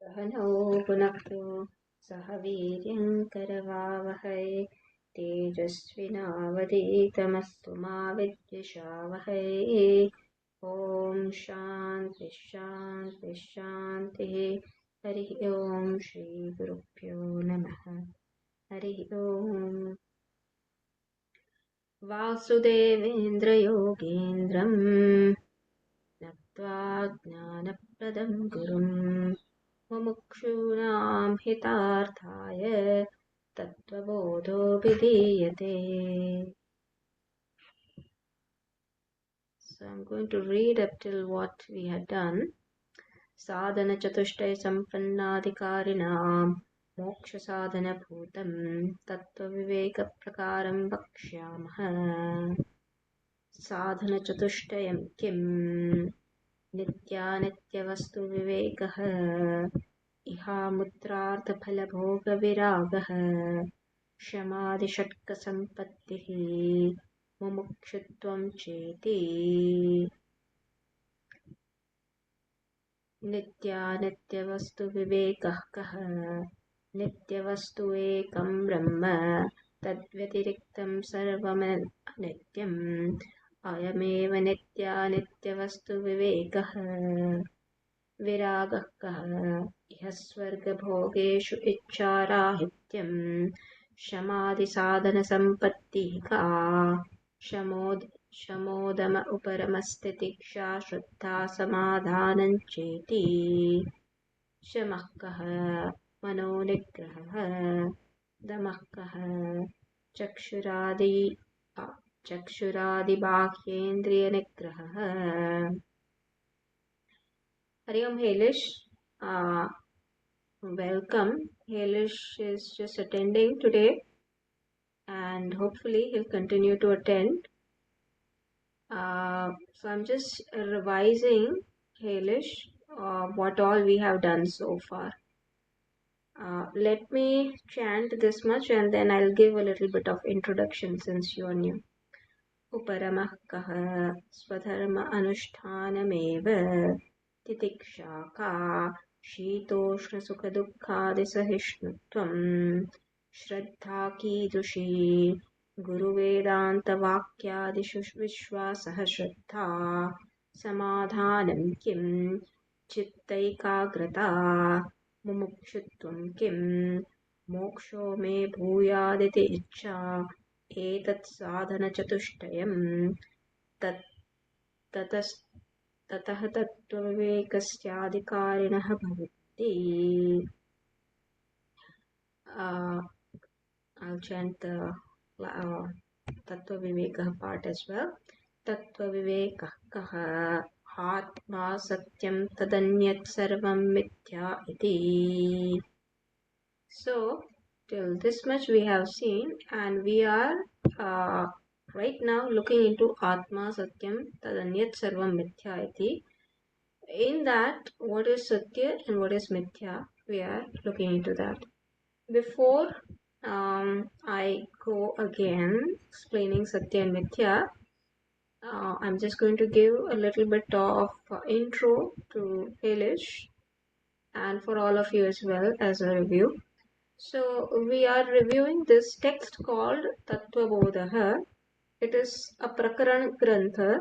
सहनौ भुनक्तु सह वीर्यङ्करवावहै तेजस्विनावधीतमस्तु मा विद्विषावहै। ॐ शान्ति शान्ति शान्तिः। हरिः ॐ श्रीगुरुभ्यो नमः। हरिः ॐ। वासुदेवेन्द्रयोगीन्द्रम् नत्वा ज्ञानप्रदं गुरुम् मुमुक्षूणां हितार्थाय तत्त्वबोधो विधीयते. So I'm going to read up till what we had done. Sadhana chatushtaya sampannadhikarinam moksha sadhana bhutam tattva viveka prakaram vakshyamah. Sadhana chatushtayam kim nitya vastu vivekah इहामुत्रार्थफलभोगविरागः क्षमादिषट्कसम्पत्तिः मुमुक्षुत्वं चेति। नित्यानित्यवस्तुविवेकः कः नित्यवस्तु एकं ब्रह्म तद्व्यतिरिक्तं सर्वमनित्यम् अयमेव नित्यानित्यवस्तुविवेकः। विरागः कः इह स्वर्गभोगेषु इच्छाराहित्यं शमादिसाधनसम्पत्तिः का शमोदम उपरमस्तितिक्षा श्रद्धा समाधानं चेति। शमः कः मनोनिग्रहः दमः कः चक्षुरादिबाह्येन्द्रियनिग्रहः। Hari Om Helish. Welcome. Helish is just attending today and hopefully he'll continue to attend. So I'm just revising, Helish, what all we have done so far. Let me chant this much and then I'll give a little bit of introduction since you are new. Uparamah kaha swadharma anushthanamev तितिक्षा का शीतोष्णसुखदुःखादिसहिष्णुत्वं श्रद्धा कीदृशी गुरुवेदान्तवाक्यादिषु विश्वासः श्रद्धा समाधानं किं चित्तैकाग्रता मुमुक्षुत्वं किं मोक्षो मे भूयादिति इच्छा एतत् साधनचतुष्टयम् ततः तत्त्वविवेकस्याधिकारिणः भवन्ति. I'll chant the Tattvabodha part as well. Tattvabodha kaha atma satyam tadanyat sarvam mithya iti. So till this much we have seen, and we are right now looking into Atma Satyam Tadanyat Sarvam Mithya iti. In that, what is Satya and what is Mithya, we are looking into that. Before I go again explaining Satya and Mithya, I'm just going to give a little bit of intro to Helish and for all of you as well as a review. So we are reviewing this text called Tattvabodha. It is a Prakaran Grantha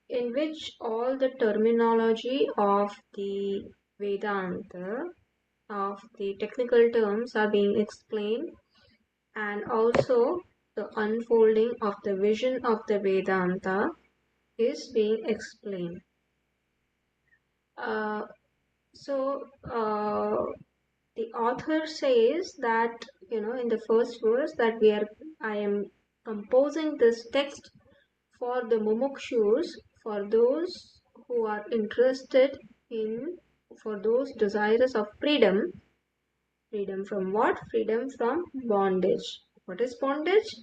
in which all the terminology of the Vedanta, of the technical terms, are being explained, and also the unfolding of the vision of the Vedanta is being explained. The author says that, in the first verse that I am composing this text for the mumukshus, for those who are interested in, for those desirous of freedom. Freedom from what? Freedom from bondage. What is bondage?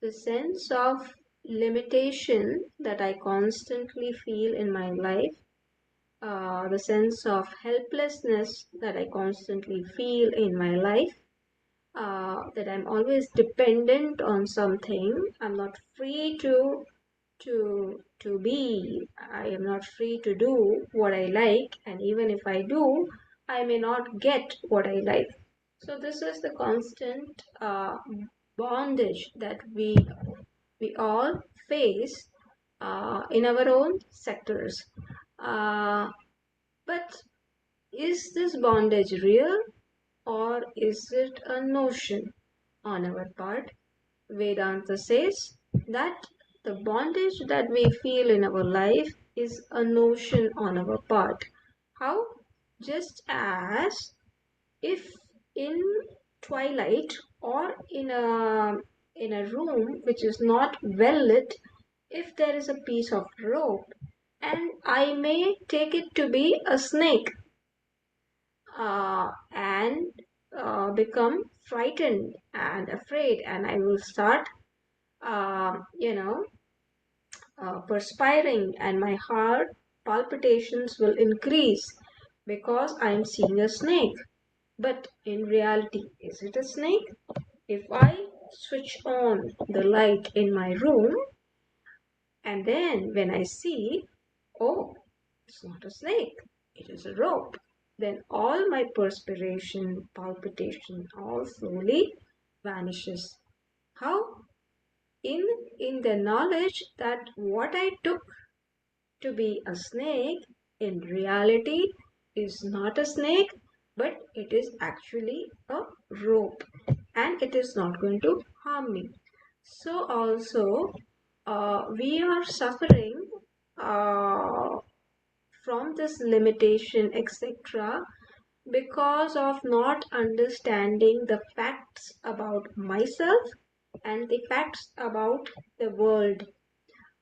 The sense of limitation that I constantly feel in my life. The sense of helplessness that I constantly feel in my life, that I'm always dependent on something. I'm not free to to be. I am not free to do what I like, and even if I do, I may not get what I like. So this is the constant bondage that we all face in our own sectors. But is this bondage real, or is it a notion on our part? Vedanta says that the bondage that we feel in our life is a notion on our part. How? Just as if in twilight, or in a room which is not well lit, if there is a piece of rope and I may take it to be a snake, and become frightened and afraid, and I will start uh, you know perspiring, and my heart palpitations will increase because I am seeing a snake. But in reality, is it a snake? If I switch on the light in my room, and then when I see, oh, it's not a snake, it is a rope, then all my perspiration, palpitation, all slowly vanishes. How? In in the knowledge that what I took to be a snake in reality is not a snake, but it is actually a rope, and it is not going to harm me. So also we are suffering uh, from this limitation, etc., because of not understanding the facts about myself and the facts about the world.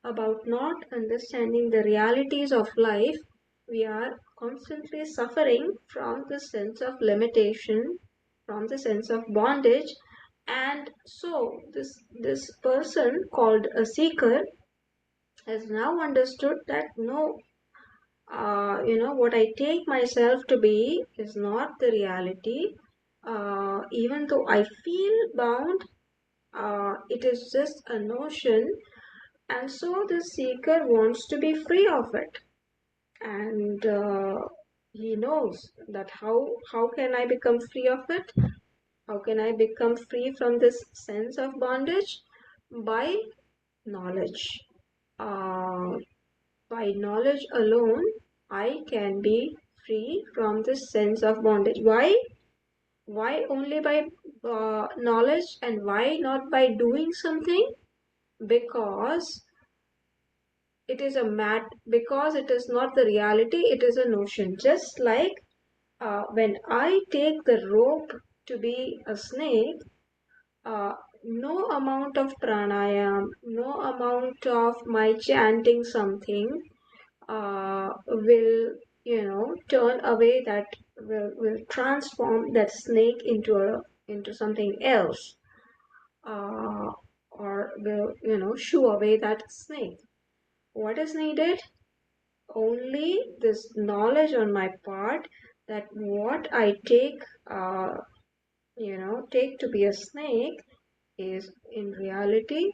About not understanding the realities of life, we are constantly suffering from the sense of limitation, from the sense of bondage. And so this person called a seeker has now understood that no, what I take myself to be is not the reality. Even though I feel bound, it is just a notion, and so the seeker wants to be free of it. And he knows that how can I become free of it? How can I become free from this sense of bondage? By knowledge. Uh, by knowledge alone, I can be free from this sense of bondage. Why? Why only by knowledge, and why not by doing something? Because because it is not the reality, it is a notion. Just like when I take the rope to be a snake, uh, no amount of pranayam, no amount of my chanting something will, turn away that, will transform that snake into something else, uh, or will, shoo away that snake. What is needed? Only this knowledge on my part that what I take to be a snake is in reality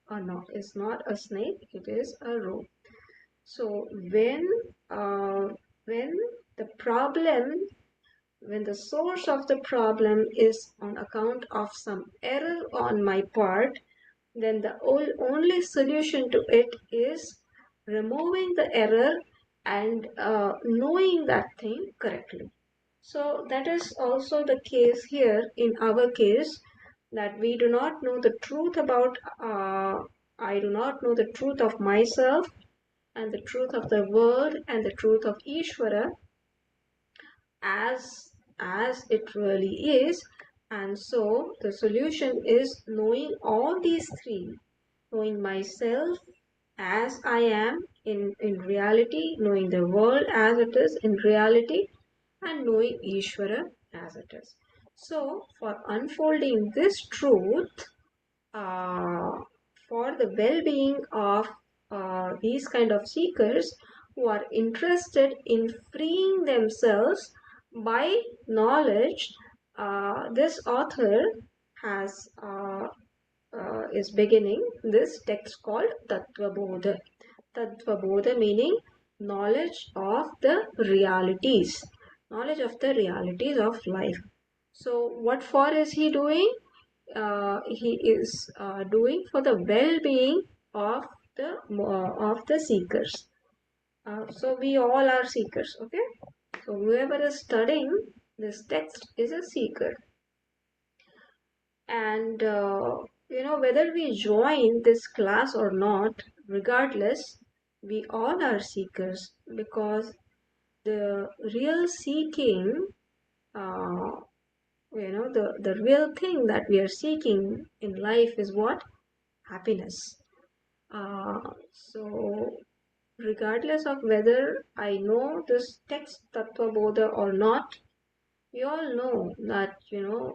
or not, is not a snake, it is a rope. So uh, when the problem, when the source of the problem is on account of some error on my part, then the only solution to it is removing the error and knowing that thing correctly. So that is also the case here in our case, that we do not know the truth about, I do not know the truth of myself and the truth of the world and the truth of Ishvara as it really is. And so the solution is knowing all these three: knowing myself as I am in reality, knowing the world as it is in reality, and knowing Ishvara as it is. So for unfolding this truth, uh, for the well-being of these kind of seekers who are interested in freeing themselves by knowledge, this author has is beginning this text called Tattvabodha. Tattvabodha meaning knowledge of the realities, knowledge of the realities of life. So, what for is he doing? He is doing for the well-being of the seekers. So we all are seekers, okay? So whoever is studying this text is a seeker, and whether we join this class or not, regardless, we all are seekers because the real seeking, uh, the real thing that we are seeking in life is what? Happiness. So regardless of whether I know this text Tattvabodha or not, we all know that,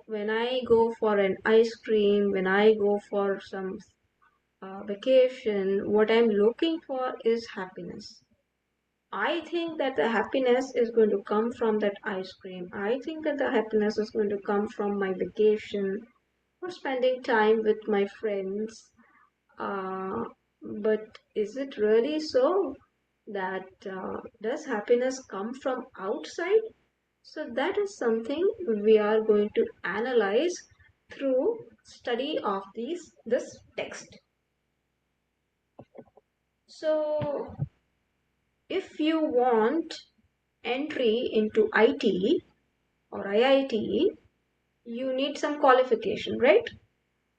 when I go for an ice cream, when I go for some vacation, what I'm looking for is happiness. I think that the happiness is going to come from that ice cream. I think that the happiness is going to come from my vacation or spending time with my friends. Uh, but is it really so that does happiness come from outside? So that is something we are going to analyze through study of this text. So if you want entry into IT or IIT, you need some qualification, right?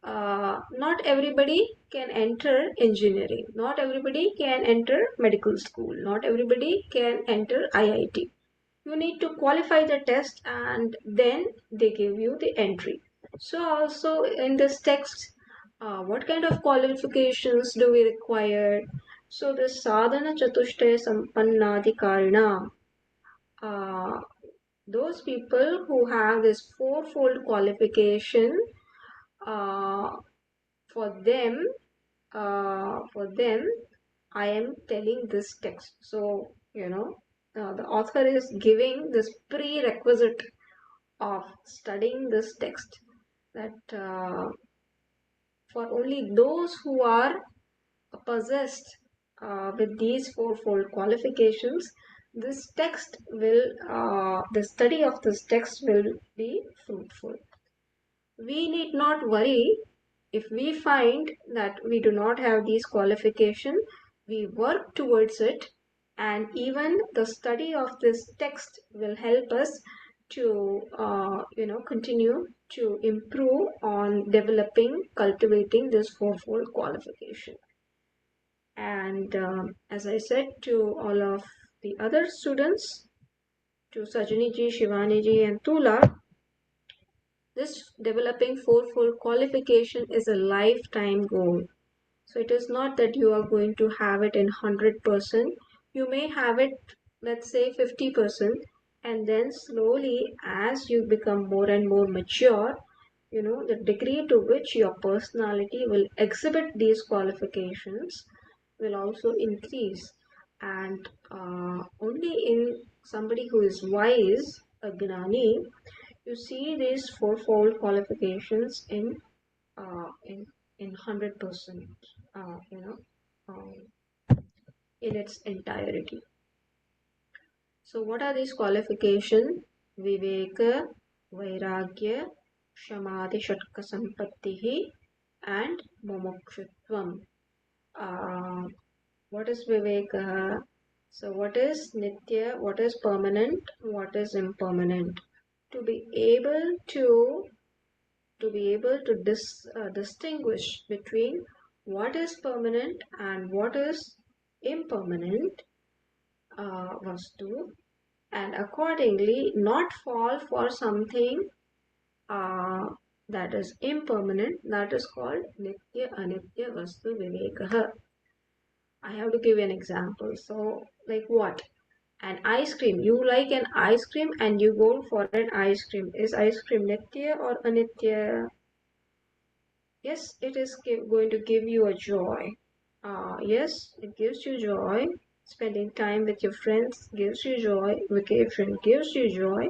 Not everybody can enter engineering. Not everybody can enter medical school. Not everybody can enter IIT. You need to qualify the test and then they give you the entry. So also in this text, what kind of qualifications do we require? So the sadhana chatushtaya sampannadhikarina, uh, those people who have this fourfold qualification, uh, for them, I am telling this text. So the author is giving this prerequisite of studying this text, that for only those who are possessed with these fourfold qualifications, the study of this text will be fruitful. We need not worry if we find that we do not have these qualifications. We work towards it, and even the study of this text will help us to continue to improve on developing, cultivating this fourfold qualification. And as I said to all of the other students, to Sajani ji, Shivani ji, and Tula, this developing fourfold qualification is a lifetime goal. So it is not that you are going to have it in 100%. You may have it, let's say 50%, and then slowly as you become more and more mature, the degree to which your personality will exhibit these qualifications will also increase. And only in somebody who is wise, a gnani, you see these fourfold qualifications uh, in in 100%, uh, you know, um, in its entirety. So, what are these qualifications? Viveka, Vairagya, Shamadhi Shatka Sampattihi, and Mumukshutvam. Uh, what is Viveka? So, what is Nitya? What is permanent? What is impermanent? To be able to distinguish between what is permanent and what is impermanent vastu, and accordingly not fall for something uh, that is impermanent, that is called nitya anitya vastu vivekah. I have to give an example. So like what? An ice cream. You like an ice cream and you go for an ice cream. Is ice cream nitya or anitya? Yes, it is going to give you a joy. Yes, it gives you joy. Spending time with your friends gives you joy. Vacation gives you joy.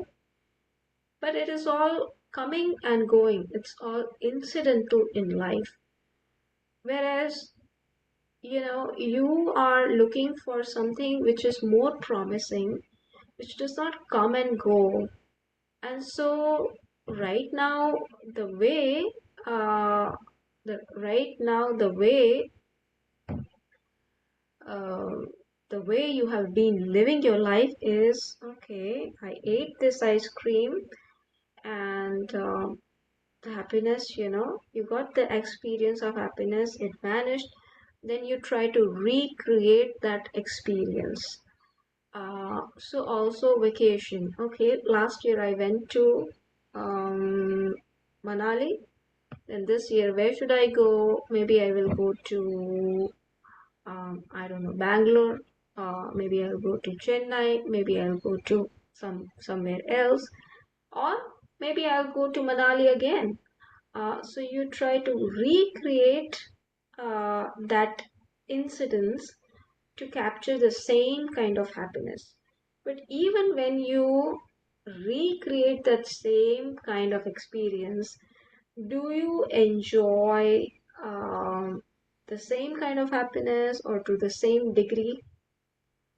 But it is all coming and going. It's all incidental in life. Whereas, you are looking for something which is more promising, which does not come and go. And so, right now, the way, uh, uh, the way you have been living your life is okay. I ate this ice cream, and the happiness, you got the experience of happiness, it vanished. Then you try to recreate that experience. So also vacation. Okay, last year I went to um, Manali. Then this year, where should I go? Maybe I will go to I don't know, Bangalore. Maybe I'll go to Chennai. Maybe I'll go to somewhere else, or maybe I'll go to Manali again. So you try to recreate that incidence to capture the same kind of happiness. But even when you recreate that same kind of experience, do you enjoy the same kind of happiness or to the same degree?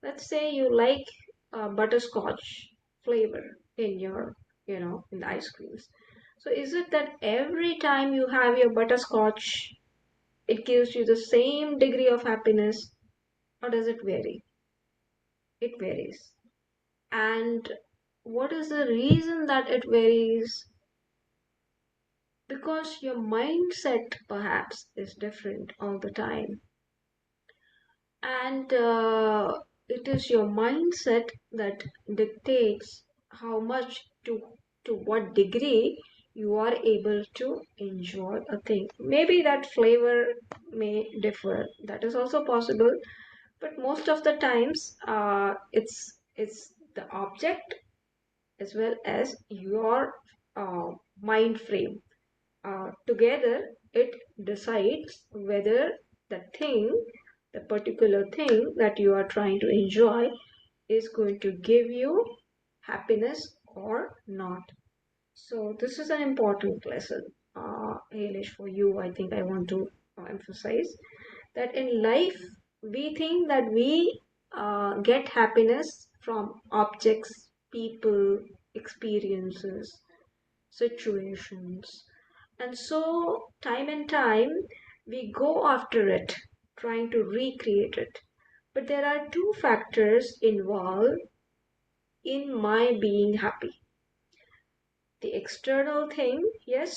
Let's say you like butterscotch flavor in your, in the ice creams. So is it that every time you have your butterscotch, it gives you the same degree of happiness, or does it vary? It varies. And what is the reason that it varies? Because your mindset perhaps is different all the time. And it is your mindset that dictates how much, to what degree you are able to enjoy a thing. Maybe that flavor may differ. That is also possible. But most of the times, it's the object as well as your mind frame. Together, it decides whether the thing, the particular thing that you are trying to enjoy, is going to give you happiness or not. So, this is an important lesson, Halish, for you. I think I want to emphasize that in life, we think that we get happiness from objects, people, experiences, situations. And so, time and time, we go after it, trying to recreate it. But there are two factors involved in my being happy. The external thing, yes,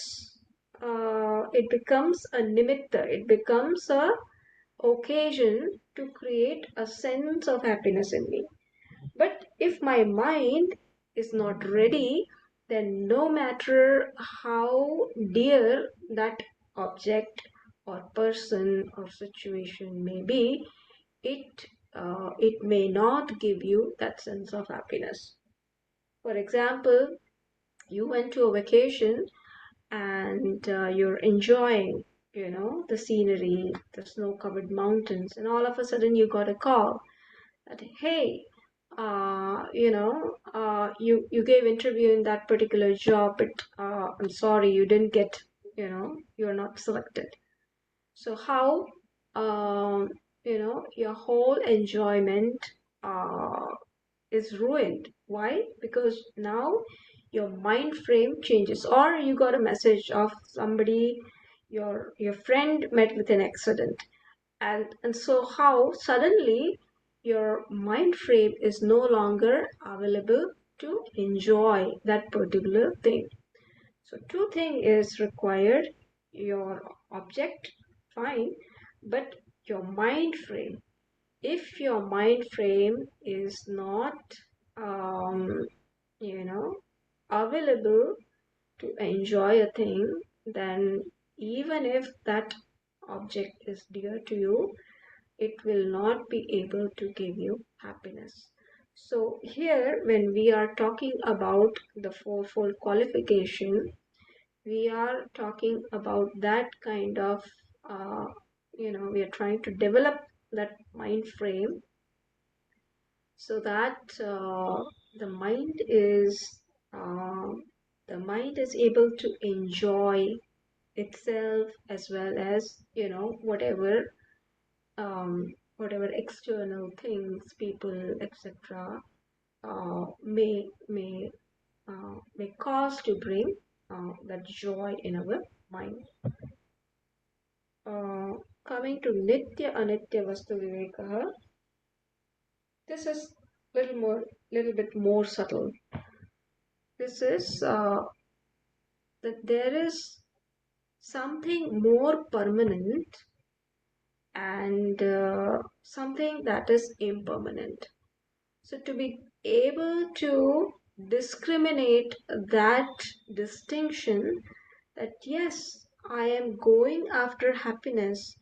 it becomes a nimitta, it becomes a occasion to create a sense of happiness in me. But if my mind is not ready, then no matter how dear that object or person or situation may be, it may not give you that sense of happiness. For example, you went to a vacation and you're enjoying, the scenery, the snow-covered mountains, and all of a sudden you got a call that, hey, you gave interview in that particular job, but I'm sorry, you didn't get, you're not selected. So how, your whole enjoyment uh, is ruined. Why? Because now your mind frame changes, or you got a message of somebody, your friend met with an accident, and so how suddenly your mind frame is no longer available to enjoy that particular thing. So two thing is required: your object, fine, but your mind frame. If your mind frame is not um, you know available to enjoy a thing, then even if that object is dear to you, it will not be able to give you happiness. So, here, when we are talking about the fourfold qualification, we are talking about that kind of, we are trying to develop that mind frame so that the uh, mind is able to enjoy itself, as well as, whatever external things, people, etc., may cause to bring that joy in our mind. Uh, Coming to Nitya Anitya Vastu Vivekaha, this is little bit more subtle. This is that there is something more permanent and something that is impermanent. So to be able to discriminate that distinction, that yes, I am going after happiness,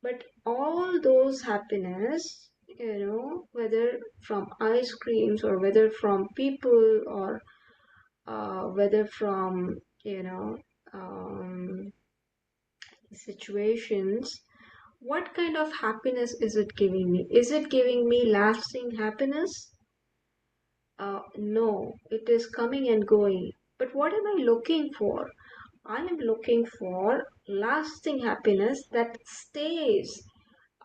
but all those happiness, whether from ice creams or whether from people or whether from, situations, what kind of happiness is it giving me? Is it giving me lasting happiness? No, it is coming and going. But what am I looking for? I am looking for lasting happiness that stays.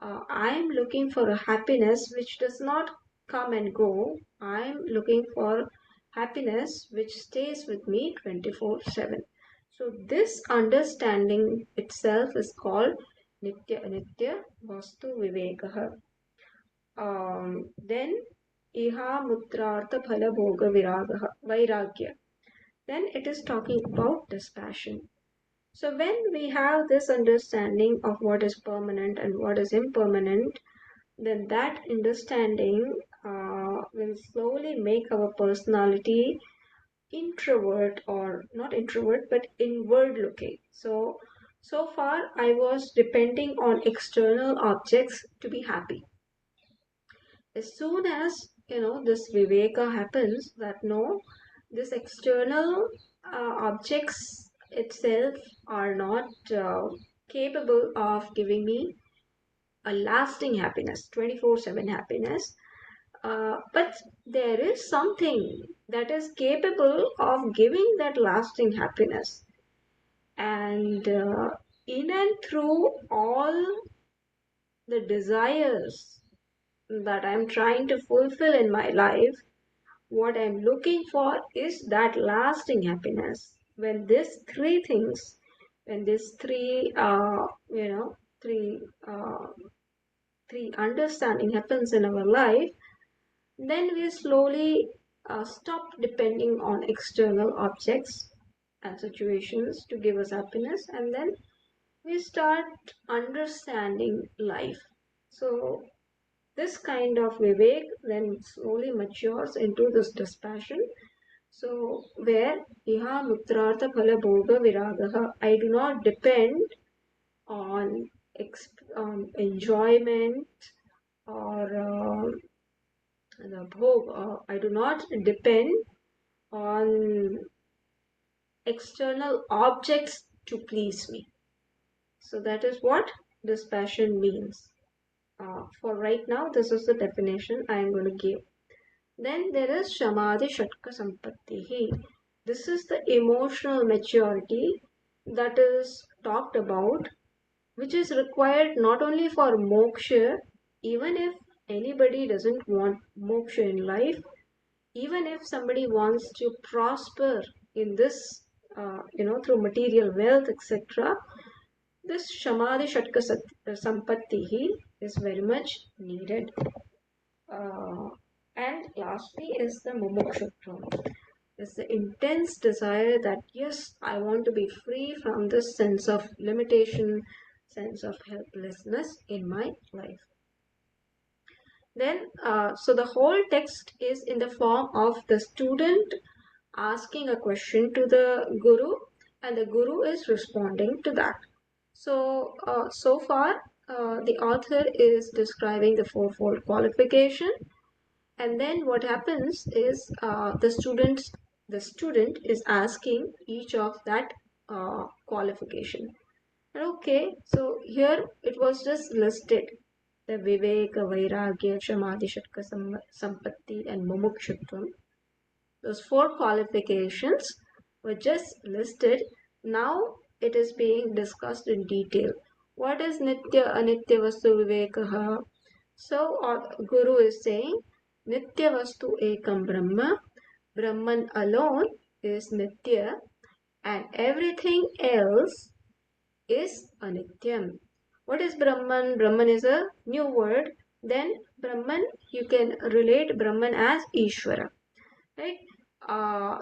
I am looking for a happiness which does not come and go. I am looking for happiness which stays with me 24/7. So, this understanding itself is called Nitya Anitya Vastu Vivekaha. Then Iha Mutrartha Phala Bhoga Vairagya. Then it is talking about dispassion. So when we have this understanding of what is permanent and what is impermanent, then that understanding will slowly make our personality introvert, or not introvert but inward looking. So far I was depending on external objects to be happy. As soon as this viveka happens, that no, this external objects itself are not capable of giving me a lasting happiness, 24/7 happiness, but there is something that is capable of giving that lasting happiness. And in and through all the desires that I'm trying to fulfill in my life, what I'm looking for is that lasting happiness. When these three things, when these three, three understanding happens in our life, then we slowly stop depending on external objects and situations to give us happiness, and then we start understanding life. So this kind of vivek then slowly matures into this dispassion. So where iha mutrartha phala bhoga viragaha, I do not depend on enjoyment or the bhog. I do not depend on external objects to please me. So that is what dispassion means. For right now, this is the definition I am going to give. Then there is Shamadhi Shatka Sampattihi. This is the emotional maturity that is talked about, which is required not only for moksha, even if anybody doesn't want moksha in life, even if somebody wants to prosper in this, through material wealth, etc., this Shamadhi Shatka Sampattihi is very much needed. And lastly is the mumukshutvam. It's the intense desire that yes, I want to be free from this sense of limitation, sense of helplessness in my life. Then, so the whole text is in the form of the student asking a question to the guru, and the guru is responding to that. So, so far, the author is describing the fourfold qualification, and then what happens is the student is asking each of that qualification. Okay, so here it was just listed the viveka, vairagya, shamadhi, shatka, sampatti, and mumukshutvam. Those four qualifications were just listed. Now it is being discussed in detail. What is Nitya Anitya Vastu Vivekaha? So, Guru is saying, Nitya Vastu Ekam Brahma, Brahman alone is Nitya, and everything else is Anityam. What is Brahman? Brahman is a new word. Then Brahman, you can relate Brahman as Ishvara, right? Uh,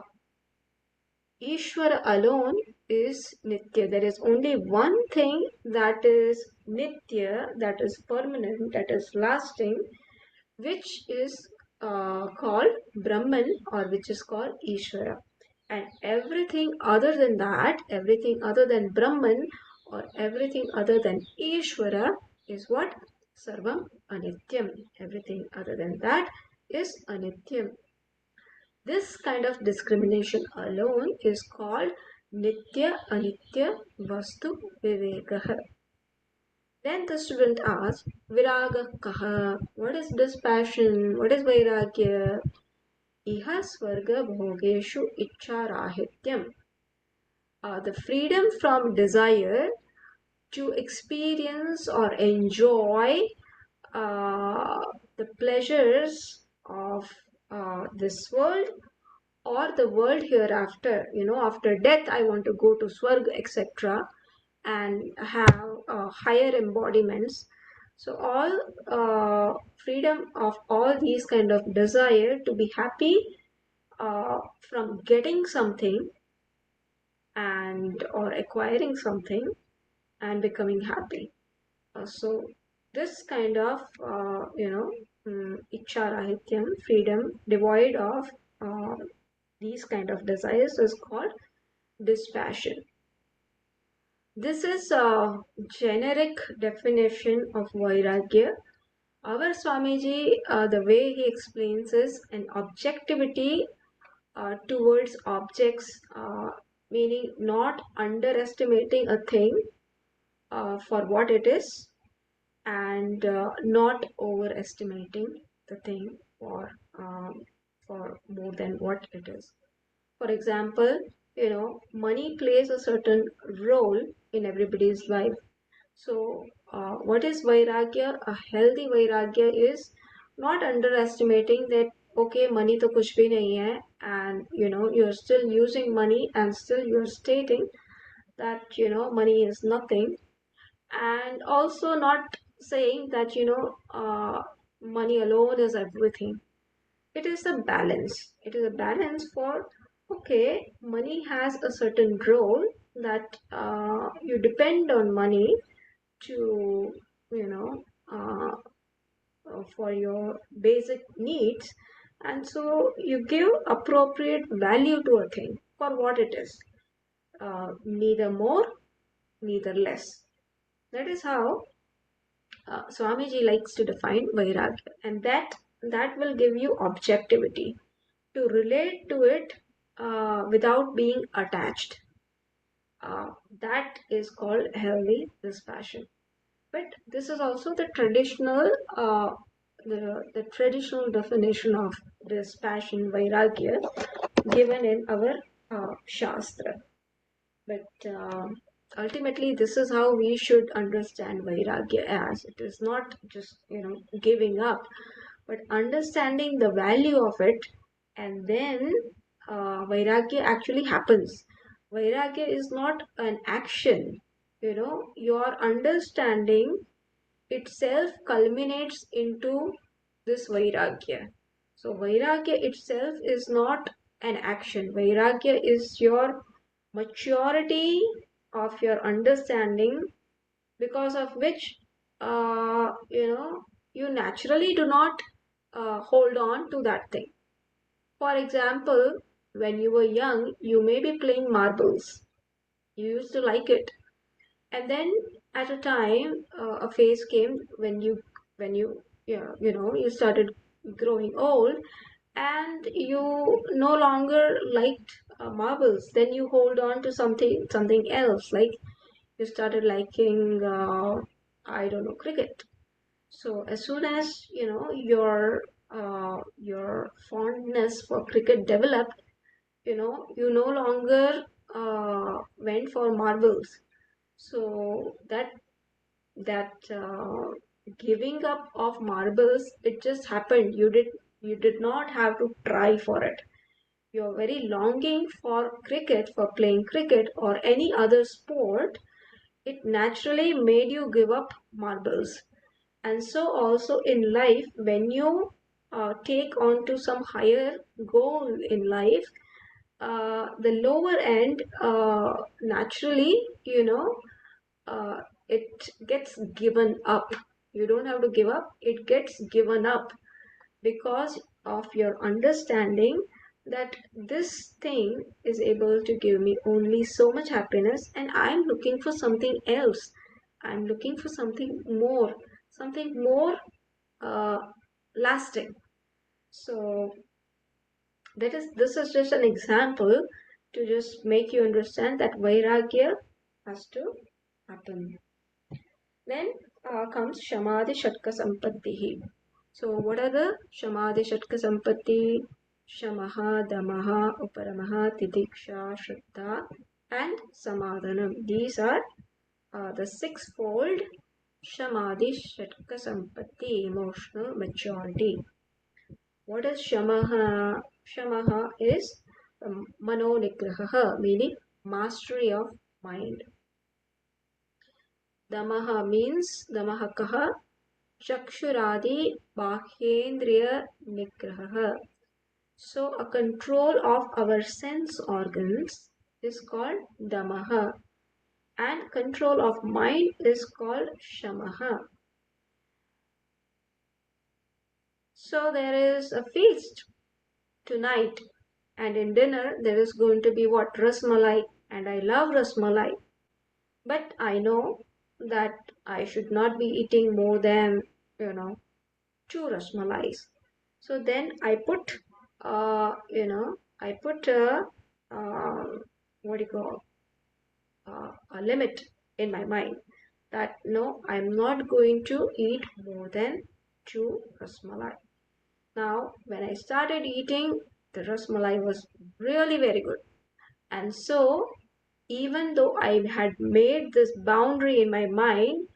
Ishvara alone is Nitya. There is only one thing that is Nitya, that is permanent, that is lasting, which is called Brahman, or which is called Ishvara. And everything other than that, everything other than Brahman or everything other than Ishvara is what? Sarvam Anityam. Everything other than that is Anityam. This kind of discrimination alone is called Nitya Anitya Vastu Vivekaha. Then the student asks, Viraga Kaha, what is dispassion? What is Vairagya? Iha Swarga Bhogeshu Icharahityam. The freedom from desire to experience or enjoy uh, the pleasures of this world or the world hereafter. After death, I want to go to Swarga, etc., and have higher embodiments. So, all freedom of all these kind of desire to be happy from getting something and or acquiring something and becoming happy. So this kind of icharahityam, freedom devoid of uh, these kind of desires, is called dispassion. This is a generic definition of vairagya. Our Swamiji, the way he explains is an objectivity towards objects, meaning not underestimating a thing for what it is, and not overestimating the thing for more than what it is. For example, money plays a certain role in everybody's life. So, what is vairagya? A healthy vairagya is not underestimating that, okay, money to kuch bhi nahi hai, and you're still using money and still you're stating that money is nothing, and also not saying that money alone is everything. It is a balance. It is a balance for, okay, money has a certain role, that you depend on money to you know uh, for your basic needs, and so you give appropriate value to a thing for what it is, neither more, neither less. That is how Swamiji likes to define Vairagya, and that will give you objectivity to relate to it without being attached. That is called healthy dispassion. But this is also the traditional definition of dispassion, Vairagya, given in our Shastra. But ultimately, this is how we should understand Vairagya as. It is not just, giving up, but understanding the value of it, and then Vairagya actually happens. Vairagya is not an action, your understanding itself culminates into this Vairagya. So, Vairagya itself is not an action. Vairagya is your maturity of your understanding, because of which you naturally do not hold on to that thing. For example, when you were young, you may be playing marbles. You used to like it, and then at a time, a phase came when you yeah, you started growing old, and you no longer liked marbles. Then you hold on to something else, like you started liking I don't know, cricket. So as soon as your fondness for cricket developed, you no longer went for marbles. So that giving up of marbles, it just happened. You did not have to try for it. You're very longing for cricket, for playing cricket or any other sport. It naturally made you give up marbles. And so also in life, when you take on to some higher goal in life, the lower end, naturally, it gets given up. You don't have to give up, it gets given up because of your understanding that this thing is able to give me only so much happiness, and I'm looking for something else. I'm looking for something more uh, lasting. So this is just an example to just make you understand that vairagya has to happen. Then comes Shamadhi Shatka Sampattihi. So, what are the Shamadhi Shatka Sampatti? Shamaha, Damaha, Uparamaha, Tidiksha, Shraddha, and Samadhanam. These are the sixfold Shamadhi Shatka Sampatti, emotional maturity. What is Shamaha? Shamaha is Mano Nigraha, meaning mastery of mind. Damaha means Damaha kaha Chakshuradi Bahyendriya Nigraha. So, a control of our sense organs is called Damaha, and control of mind is called Shamaha. So, there is a feast tonight, and in dinner there is going to be what? Rasmalai, and I love Rasmalai. But I know that I should not be eating more than, you know, two rasmalais. So then I put what do you call, a limit in my mind that no, I'm not going to eat more than two rasmalai. Now, when I started eating, the rasmalai was really very good. And so, even though I had made this boundary in my mind,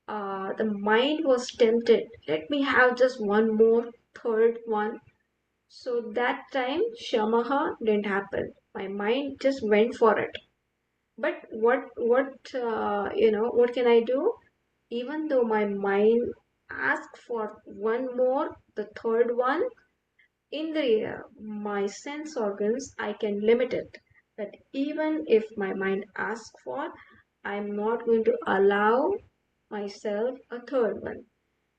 the mind was tempted. Let me have just one more, third one. So that time, Shamaha didn't happen. My mind just went for it. But what can I do? Even though my mind asked for one more, the third one, in the my sense organs, I can limit it. That even if my mind asks for, I'm not going to allow myself a third one,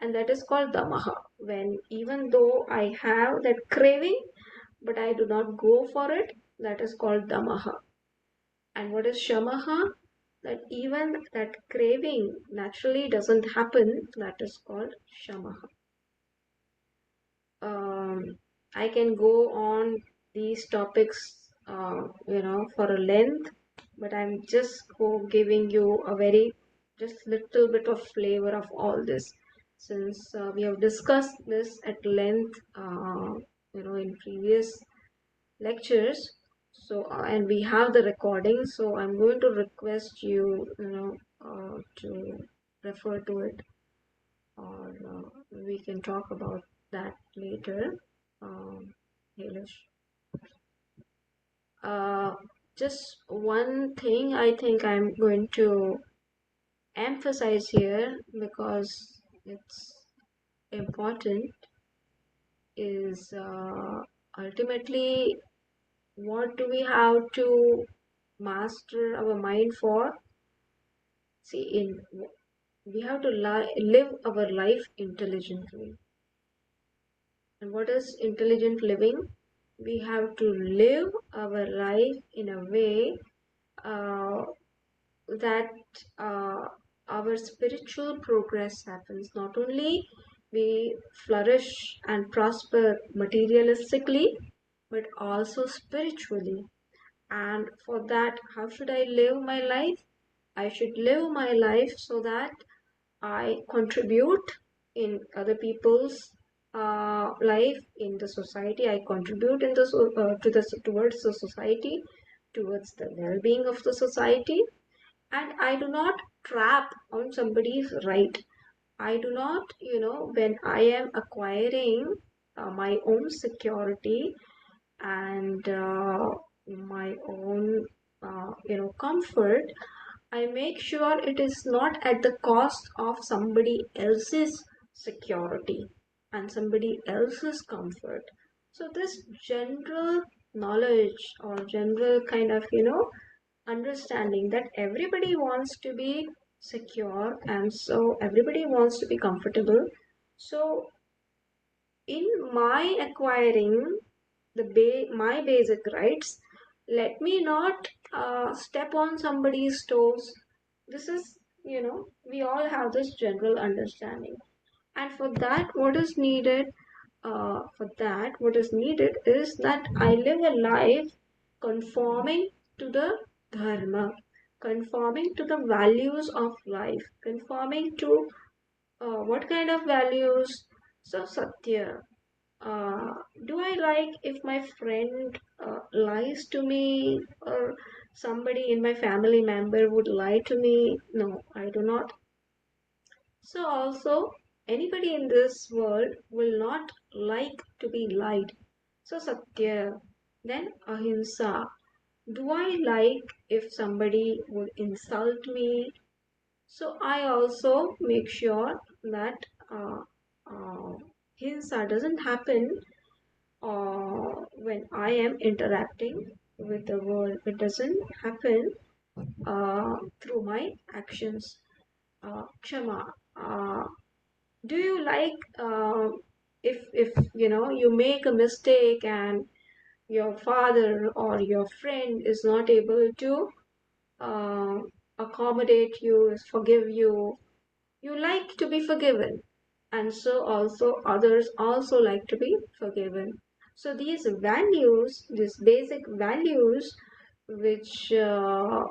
and that is called damaha. When even though I have that craving, but I do not go for it, that is called damaha. And what is shamaha? That even that craving naturally doesn't happen, that is called shamaha. I can go on these topics, for a length, but I'm just giving you a very just little bit of flavor of all this, since we have discussed this at length, in previous lectures. So, and we have the recording. So, I'm going to request you, to refer to it, or we can talk about that later. Halish. Uh, just one thing I think I'm going to emphasize here because it's important is ultimately what do we have to master our mind for? See, we have to live our life intelligently. And what is intelligent living? We have to live our life in a way uh, that uh, our spiritual progress happens. Not only we flourish and prosper materialistically, but also spiritually. And for that, how should I live my life? I should live my life so that I contribute in other people's life, in the society. I contribute in the towards the society towards the well-being of the society, and I do not trap on somebody's right. I do not, when I am acquiring my own security and my own, comfort, I make sure it is not at the cost of somebody else's security and somebody else's comfort. So this general knowledge or general kind of, understanding that everybody wants to be secure and so everybody wants to be comfortable. So in my acquiring my basic rights, let me not step on somebody's toes. This is, we all have this general understanding. And for that, what is needed is that I live a life conforming to the dharma, conforming to the values of life, conforming to what kind of values? So, Satya. Uh, do I like if my friend lies to me or somebody in my family member would lie to me? No, I do not. So also, anybody in this world will not like to be lied. So Satya, then Ahimsa. Do I like if somebody would insult me? So I also make sure that uh, uh, Hinsa doesn't happen when I am interacting with the world. It doesn't happen through my actions. Kshama. Do you like if you make a mistake and your father or your friend is not able to uh, accommodate you, forgive you, you like to be forgiven, and so also others also like to be forgiven. So these values, these basic values, which uh,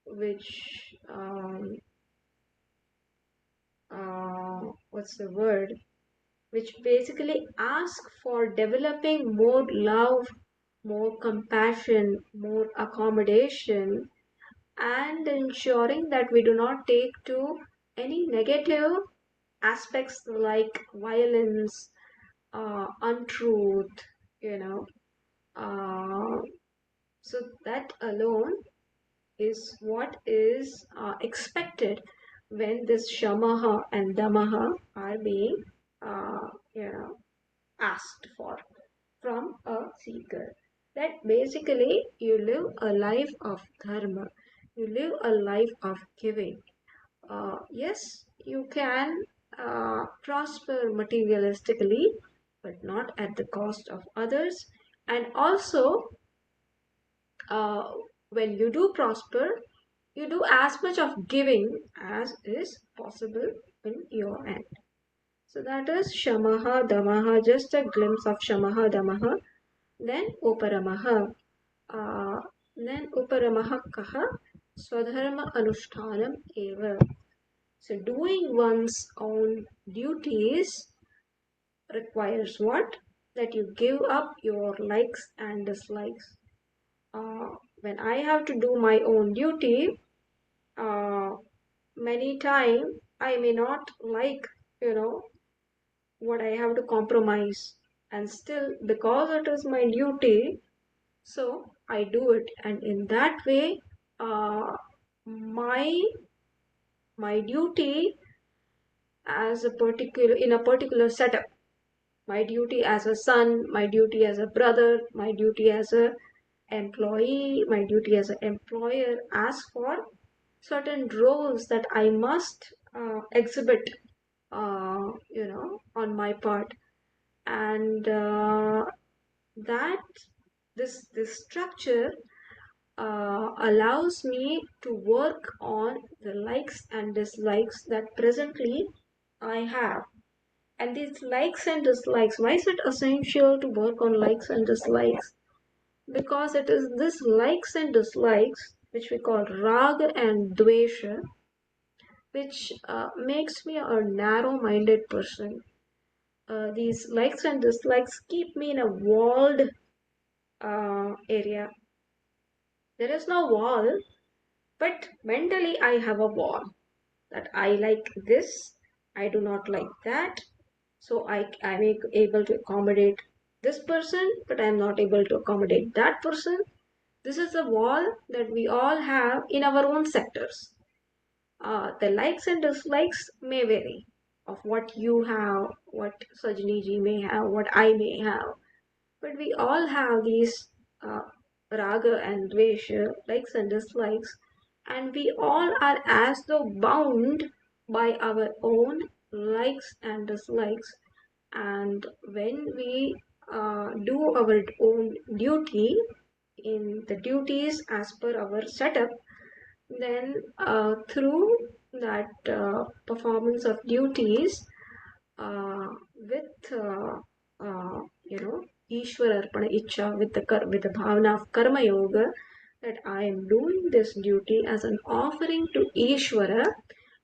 which what's the word? Which basically ask for developing more love, more compassion, more accommodation, and ensuring that we do not take to any negative aspects like violence, untruth, you know. Uh, so that alone is what is expected when this shamaha and damaha are being, uh, you know, asked for from a seeker. That basically you live a life of dharma, you live a life of giving. Yes, you can prosper materialistically, but not at the cost of others. And also, uh, when you do prosper, you do as much of giving as is possible in your end. So that is Shamaha Damaha, just a glimpse of Shamaha Damaha. Then Uparamaha. Uh, then Uparamaha Kaha Swadharma Anushtanam Eva. So doing one's own duties requires what? That you give up your likes and dislikes. When I have to do my own duty, uh, many times I may not like, you know, what I have to compromise. And still, because it is my duty, so I do it. And in that way, my my duty as a particular in a particular setup, my duty as a son, my duty as a brother, my duty as a employee, my duty as an employer ask for certain roles that I must exhibit, on my part, and that this structure allows me to work on the likes and dislikes that presently I have. And these likes and dislikes, why is it essential to work on likes and dislikes? Because it is this likes and dislikes, which we call raga and dvesha, which makes me a narrow minded person. These likes and dislikes keep me in a walled area. There is no wall, but mentally I have a wall that I like this, I do not like that. So I'm able to accommodate this person, but I'm not able to accommodate that person. This is a wall that we all have in our own sectors. The likes and dislikes may vary of what you have, what Sajni ji may have, what I may have. But we all have these uh, raga and dvesha, likes and dislikes, and we all are as though bound by our own likes and dislikes. And when we do our own duty in the duties as per our setup, then through that performance of duties with Ishvara Arpana Icha with the bhavana of Karma Yoga, that I am doing this duty as an offering to Ishvara,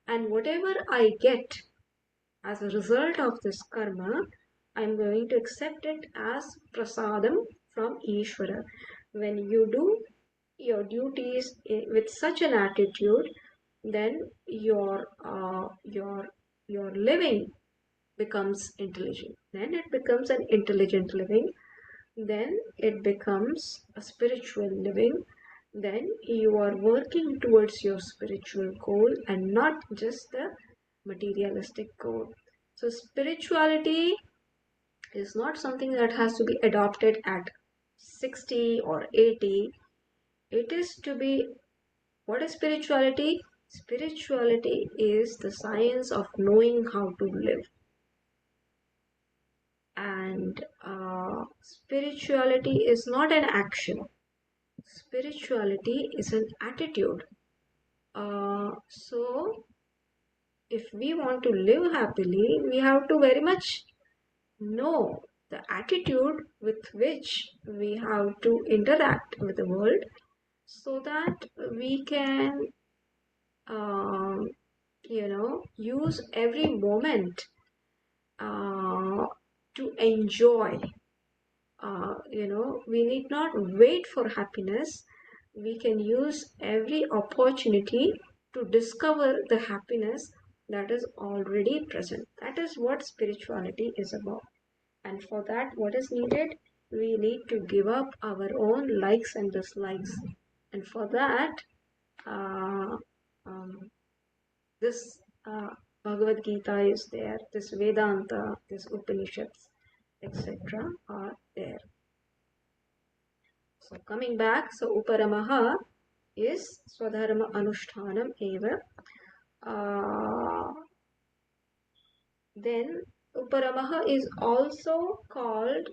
and whatever I get as a result of this karma, I am going to accept it as prasadam from Ishvara. When you do your duties with such an attitude, then your living becomes intelligent. Then it becomes an intelligent living. Then it becomes a spiritual living. Then you are working towards your spiritual goal and not just the materialistic goal. So spirituality is not something that has to be adopted at 60 or 80. It is to be, what is spirituality? Spirituality is the science of knowing how to live. And spirituality is not an action. Spirituality is an attitude. So, if we want to live happily, we have to very much know the attitude with which we have to interact with the world, so that we can, um, use every moment uh, to enjoy. We need not wait for happiness. We can use every opportunity to discover the happiness that is already present. That is what spirituality is about. And for that, what is needed? We need to give up our own likes and dislikes. And for that, uh, um, this Bhagavad Gita is there, this Vedanta, this Upanishads, etc. are there. So coming back, so Uparamaha is Swadharma Anushtanam Eva. Then Uparamaha is also called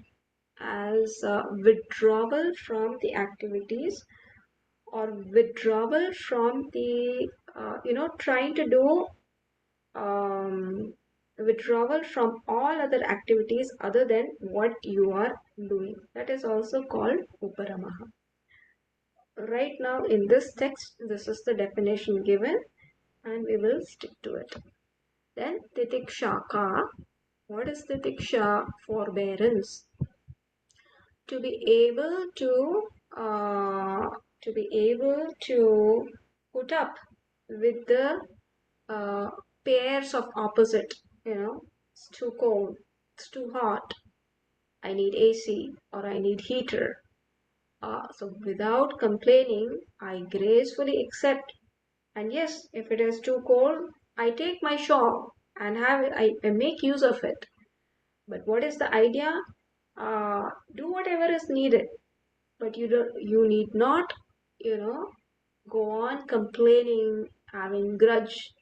as withdrawal from the activities, or withdrawal from the, trying to do withdrawal from all other activities other than what you are doing. That is also called Uparamaha. Right now in this text, this is the definition given, and we will stick to it. Then Titikshaka. What is Titiksha? Forbearance. To be able to put up with the pairs of opposite. It's too cold, it's too hot, I need AC or I need heater. So without complaining, I gracefully accept. And yes, if it is too cold, I take my shawl and I make use of it. But what is the idea? Do whatever is needed, but you need not, go on complaining, having grudge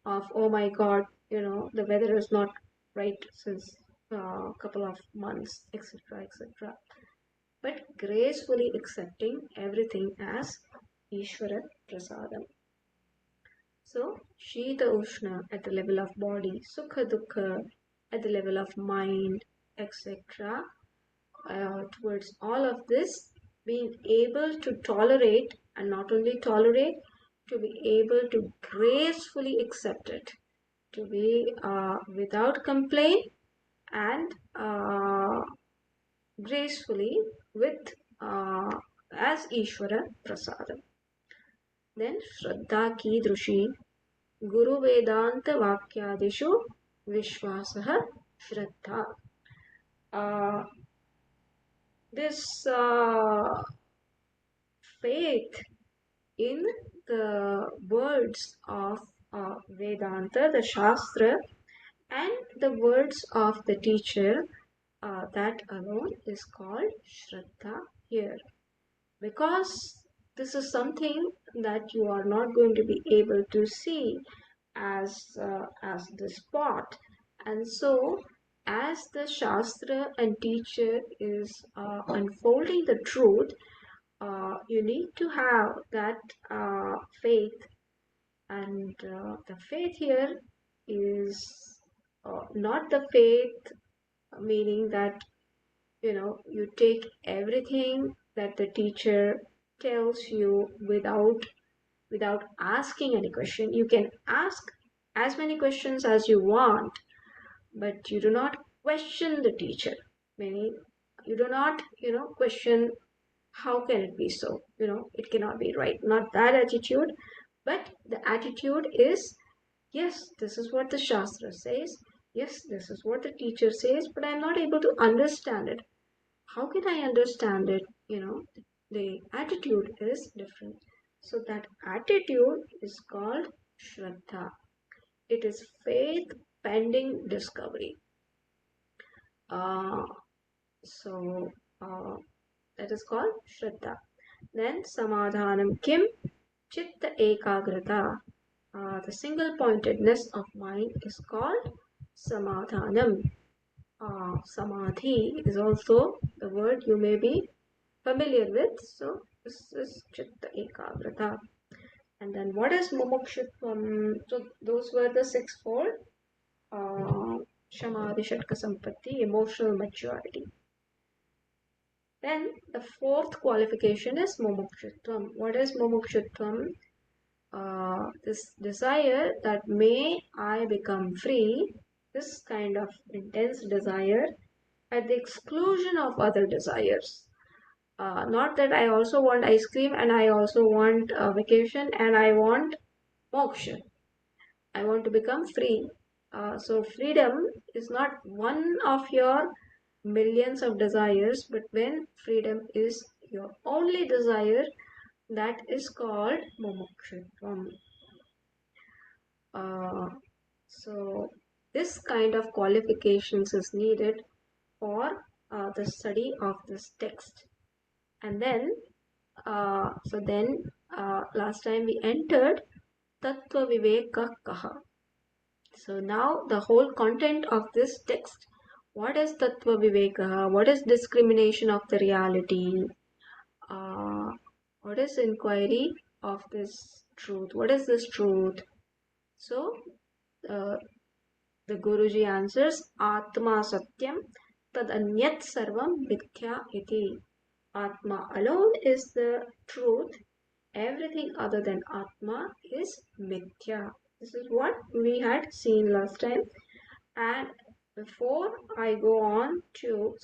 of, oh my God, the weather is not right since a couple of months, etc., etc. But gracefully accepting everything as Ishvara Prasadam. So, Shita Ushna at the level of body, Sukha Dukha at the level of mind, etc. Towards all of this, being able to tolerate, and not only tolerate, to be able to gracefully accept it, to be without complaint, and gracefully with as Ishvara Prasadam. Then Shraddha Kidrushi Guru Vedanta Vakyadishu Vishwasaha Shraddha. This faith in the words of Vedanta, the Shastra, and the words of the teacher, that alone is called Shraddha here. Because this is something that you are not going to be able to see as the spot, and so as the Shastra and teacher is unfolding the truth, you need to have that faith, and the faith here is not the faith meaning that you take everything that the teacher tells you without asking any question. You can ask as many questions as you want, but you do not question the teacher, meaning you do not question how can it be so, it cannot be right, not that attitude, but the attitude is, yes, this is what the Shastra says, yes, this is what the teacher says, but I'm not able to understand it. How can I understand it? The attitude is different. So that attitude is called Shraddha. It is faith pending discovery. Uh, so that is called Shraddha. Then Samadhanam Kim Chitta Ekagrata. The single pointedness of mind is called Samadhanam. Samadhi is also the word you may be familiar with. So this is Chitta Ekagrata. And then what is Mumukshutvam? So those were the sixfold. Shamadhi Shatka Sampatti, emotional maturity. Then the fourth qualification is Mumukshutvam. What is Mumukshutvam? This desire that may I become free, this kind of intense desire at the exclusion of other desires. Not that I also want ice cream and I also want a vacation and I want moksha. I want to become free. So freedom is not one of your millions of desires, but when freedom is your only desire, that is called mumukshutvam. So this kind of qualifications is needed for the study of this text. And then last time we entered Tattvabodha kaha. So now the whole content of this text, what is Tattvabodha? What is discrimination of the reality? What is inquiry of this truth? What is this truth? So the Guruji answers, Atma Satyam Tad Anyat Sarvam Mithya iti. Atma alone is the truth. Everything other than Atma is Mithya. This is what we had seen last time. And before I go on to,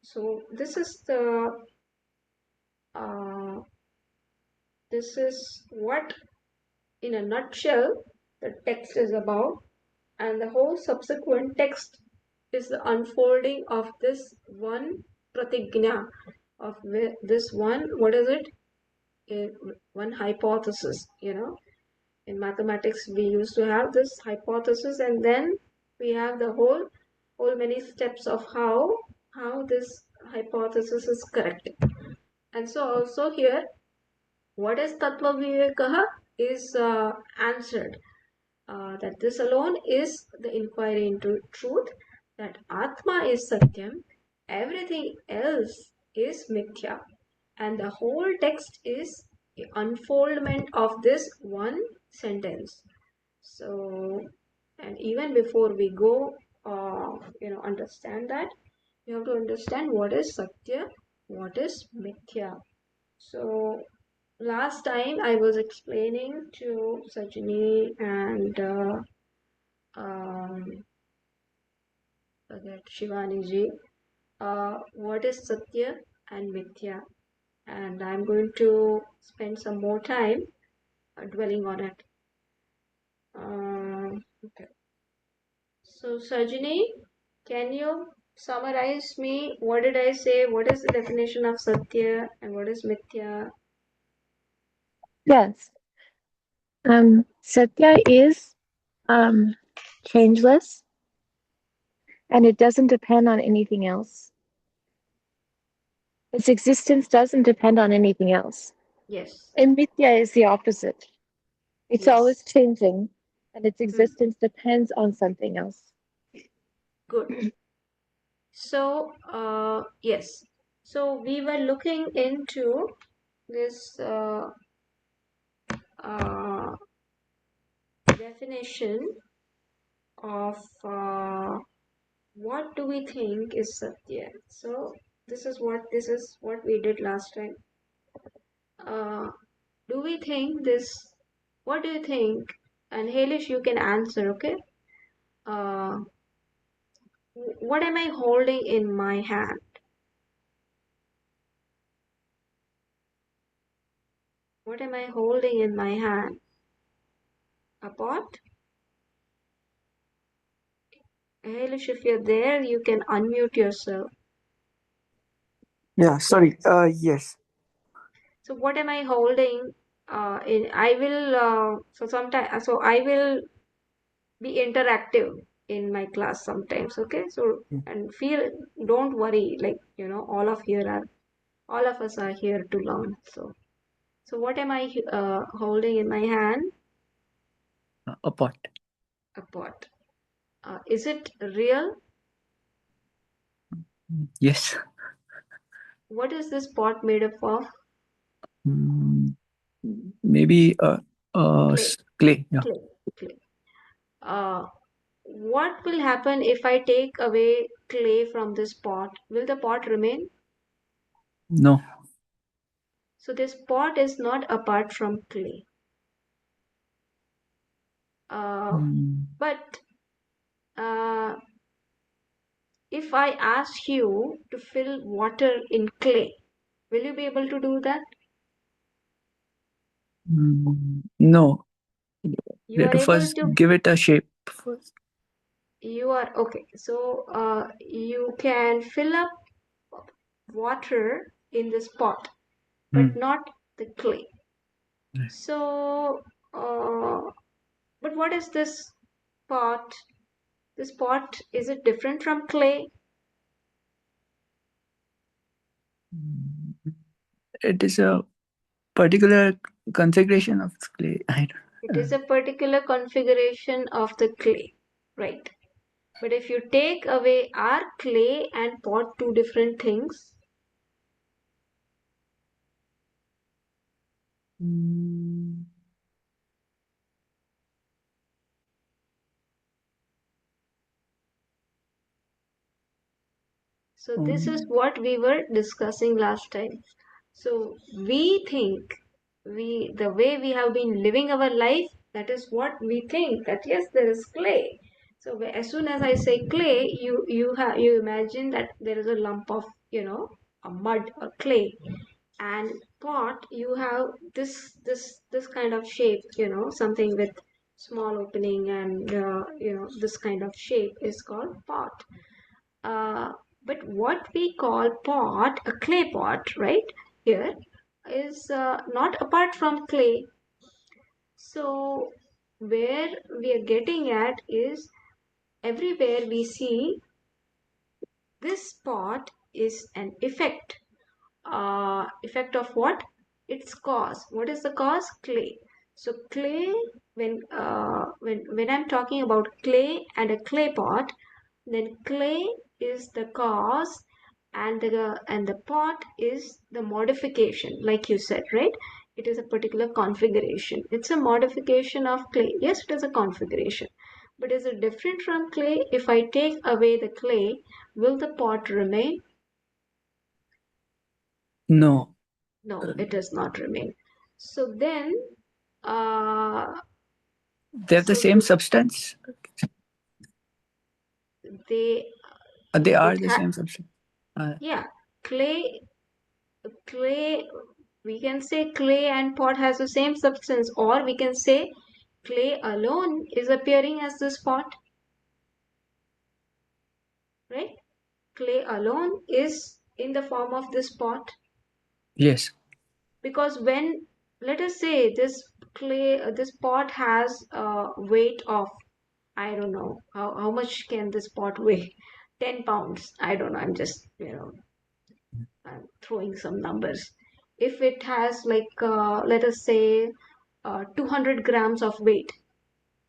so this is the this is what in a nutshell the text is about, and the whole subsequent text is the unfolding of this one pratigna, of this one, what is it? One hypothesis. In mathematics we used to have this hypothesis, and then we have the whole many steps of how this hypothesis is correct. And so also here, what is Tattva Vivekaha is answered. That this alone is the inquiry into truth, that Atma is Satyam, everything else is Mithya. And the whole text is the unfoldment of this one sentence. So, and even before we go, understand that, you have to understand what is Satya, what is Mithya. So, last time I was explaining to Sajini and Shivani ji what is Satya and Mithya. and I'm going to spend some more time dwelling on it. Okay. So, Sajini, can you summarize me? What did I say? What is the definition of Satya and what is Mithya? Yes. Satya is um, changeless and it doesn't depend on anything else. Its existence doesn't depend on anything else. Yes, And Mithya is the opposite. It's yes. always changing and its Hmm. existence depends on something else. Good. So, yes. So we were looking into this uh, definition of what do we think is Satya. So this is what we did last time. Uh, do we think this? What do you think? And Halish, you can answer. Okay. Uh, what am I holding in my hand? What am I holding in my hand? A pot? Halish, if you're there, you can unmute yourself. Yeah, sorry. Yes. So what am I holding? In I will so I will be interactive in my class sometimes. Okay, so Mm. and feel don't worry, like all of us are here to learn. So what am I holding in my hand? A pot. A pot. Is it real? Yes. What is this pot made up of? Mm, maybe Clay. clay. Yeah. Clay. Clay. Uh, what will happen if I take away clay from this pot? Will the pot remain? No. So this pot is not apart from clay. Uh, Mm, but uh, if I ask you to fill water in clay, will you be able to do that? no. You We have are to able first to, give it a shape first. you are okay. So you can fill up water in this pot, but Mm. not the clay. Right. So, but what is this pot? This pot, is it different from clay? Mm, it is a particular configuration of clay. I It don't, is a particular configuration of the clay, right? But if you take away our clay and pot, two different things, mm, so this is um, what we were discussing last time. So we think the way we have been living our life, that is what we think that yes, there is clay. So as soon as I say clay, you imagine that there is a lump of a mud or clay, and pot you have this kind of shape, something with small opening, and this kind of shape is called pot. uh, but what we call pot, a clay pot, right here, is not apart from clay. So where we are getting at is everywhere we see this pot is an effect. Effect of what? Its cause. What is the cause? Clay. So clay, when I'm talking about clay and a clay pot, then clay is the cause, and the pot is the modification, like you said, right? It is a particular configuration. It's a modification of clay. Yes, it is a configuration. But is it different from clay? If I take away the clay, will the pot remain? no. No, it does not remain. So then, uh, They have the so same substance. they They it are the ha same substance. Uh, yeah, clay clay, we can say clay and pot has the same substance, or we can say clay alone is appearing as this pot, right? Clay alone is in the form of this pot, Yes. because when, let us say this clay, this pot has a weight of, I don't know, how much can this pot weigh? 10 pounds. I don't know. I'm just, I'm throwing some numbers. If it has like, let us say, 200 grams of weight,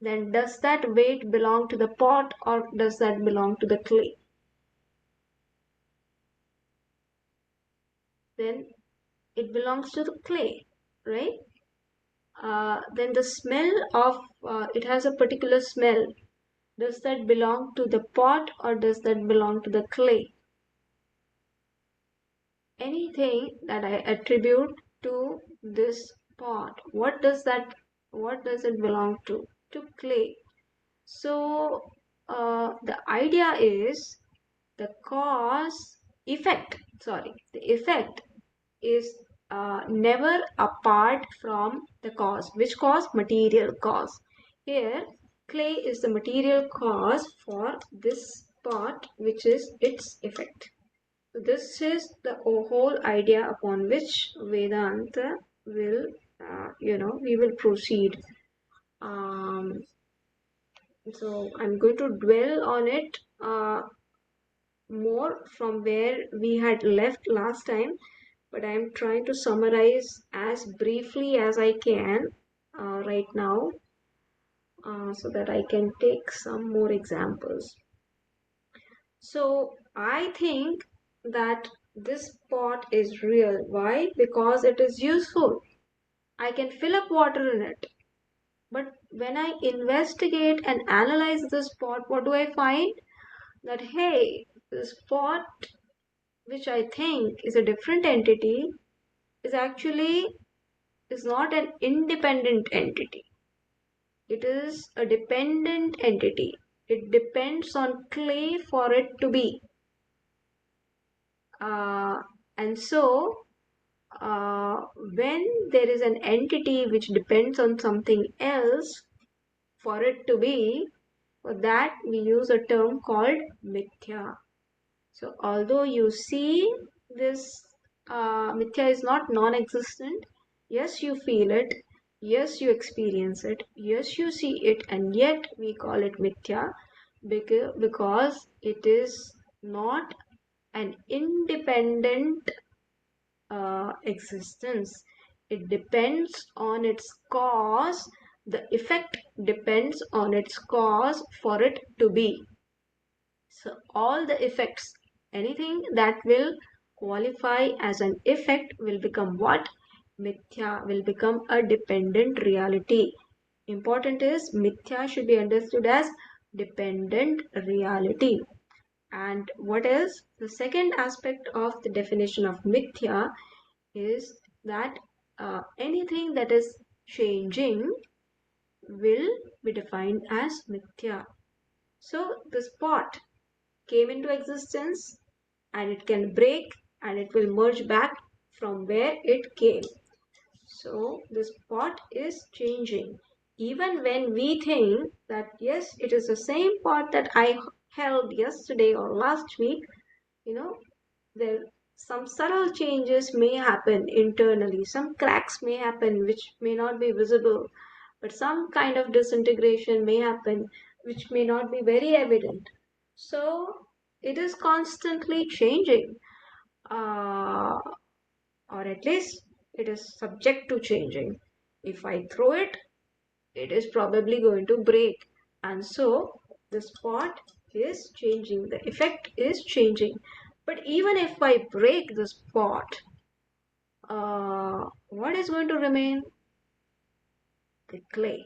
then does that weight belong to the pot or does that belong to the clay? Then it belongs to the clay, right? Then the smell of, it has a particular smell. Does that belong to the pot or does that belong to the clay? Anything that I attribute to this pot, what does it belong to? To clay. So the idea is the cause effect, sorry, the effect is never apart from the cause. Which cause? Material cause. Here, clay is the material cause for this pot, which is its effect. So this is the whole idea upon which Vedanta will, we will proceed. Um, so I'm going to dwell on it more from where we had left last time, but I'm trying to summarize as briefly as I can right now, so that I can take some more examples. So I think that this pot is real. Why? Because it is useful. I can fill up water in it. But when I investigate and analyze this pot, what do I find? That hey, this pot, which I think is a different entity, is actually is not an independent entity. It is a dependent entity. It depends on clay for it to be. Uh, and so, when there is an entity which depends on something else for it to be, for that we use a term called mithya. So, although you see this, mithya is not non existent, yes, you feel it, yes, you experience it, yes, you see it, and yet we call it mithya because it is not an independent existence. It depends on its cause, the effect depends on its cause for it to be. So all the effects, anything that will qualify as an effect will become what? Mithya, will become a dependent reality. Important is mithya should be understood as dependent reality. And what else? The second aspect of the definition of mithya is that anything that is changing will be defined as mithya. So the spot came into existence and it can break and it will merge back from where it came. So this pot is changing. Even when we think that yes, it is the same pot that I held yesterday or last week, you know, there some subtle changes may happen internally. Some cracks may happen which may not be visible, but some kind of disintegration may happen which may not be very evident. So it is constantly changing, uh, or at least it is subject to changing. If I throw it, it is probably going to break, and so the spot is changing, the effect is changing. But even if I break the spot, what is going to remain? The clay.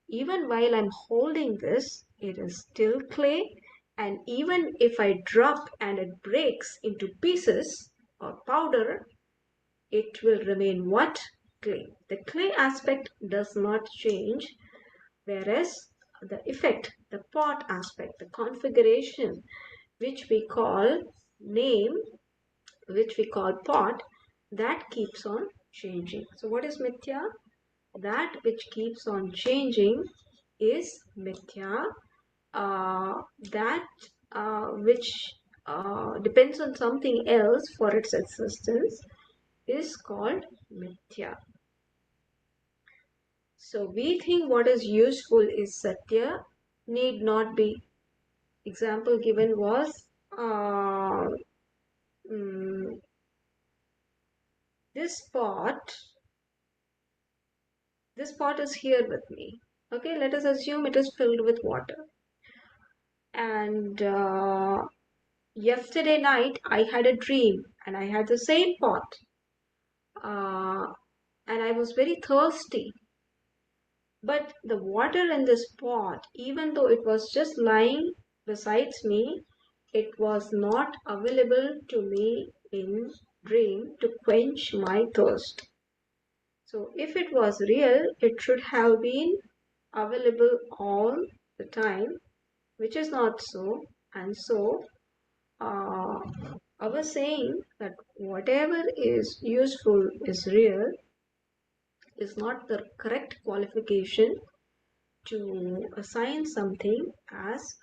Even while I'm holding this, it is still clay, and even if I drop and it breaks into pieces or powder, it will remain what? Clay. The clay aspect does not change, whereas the effect, the pot aspect, the configuration, which we call name, which we call pot, that keeps on changing. So what is mithya? That which keeps on changing is mithya. That which depends on something else for its existence is called mithya. So we think what is useful is satya, need not be. Example given was mm, this pot. This pot is here with me. Okay, let us assume it is filled with water. And yesterday night I had a dream and I had the same pot. And I was very thirsty. But the water in this pot, even though it was just lying besides me, it was not available to me in dream to quench my thirst. So if it was real, it should have been available all the time, which is not so. And so our saying that whatever is useful is real is not the correct qualification to assign something as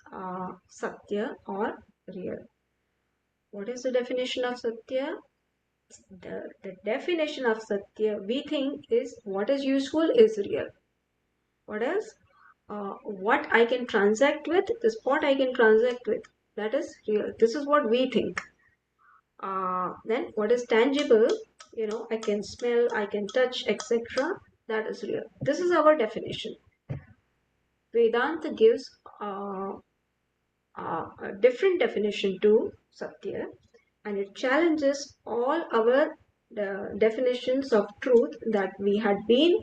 Satya or real. What is the definition of Satya? The definition of Satya we think is what is useful is real. What else? What I can transact with, this what I can transact with, that is real. This is what we think. Then what is tangible, I can smell, I can touch, etc., that is real. This is our definition. Vedanta gives a different definition to Satya, and it challenges all our definitions of truth that we had been,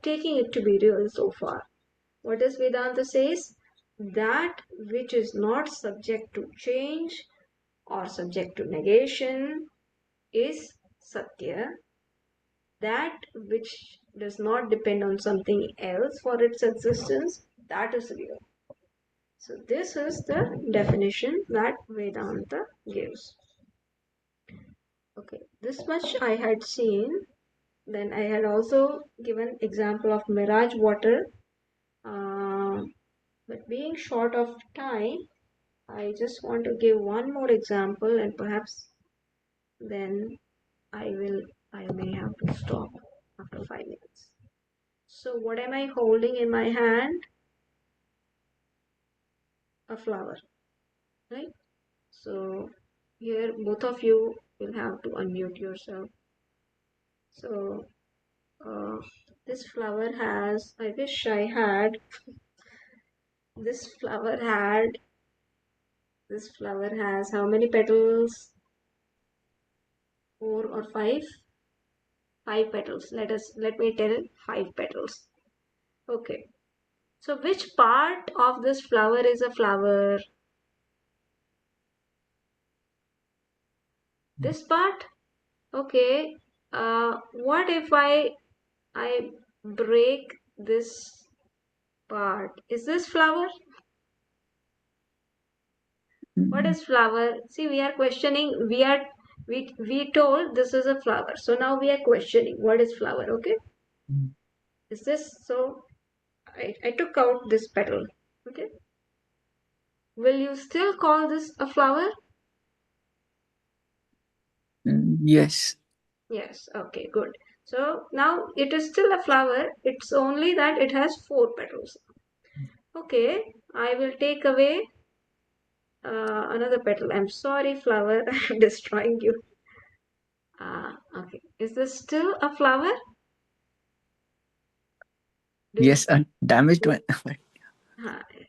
taking it to be real so far. What does Vedanta says? That which is not subject to change or subject to negation is Satya. That which does not depend on something else for its existence, that is real. So this is the definition that Vedanta gives. Okay, this much I had seen. Then I had also given example of mirage water. But being short of time, I just want to give one more example, and perhaps then I may have to stop after 5 minutes. So what am I holding in my hand? A flower, right? So here both of you will have to unmute yourself. So uh, this flower has, I wish I had, this flower had, this flower has how many petals? 4 or 5? 5 petals. Let me tell 5 petals. Okay. So which part of this flower is a flower? This part? Okay. What if I break this part? Is this flower? What is flower? See, we are questioning. We told this is a flower. So now we are questioning what is flower. Okay. Is this so? I took out this petal. Okay. Will you still call this a flower? Yes. Yes. Okay. Good. So now it is still a flower. It's only that it has 4 petals. Okay. I will take away another petal. I'm sorry, flower. I'm destroying you. Okay. Is this still a flower? Yes, a damaged one.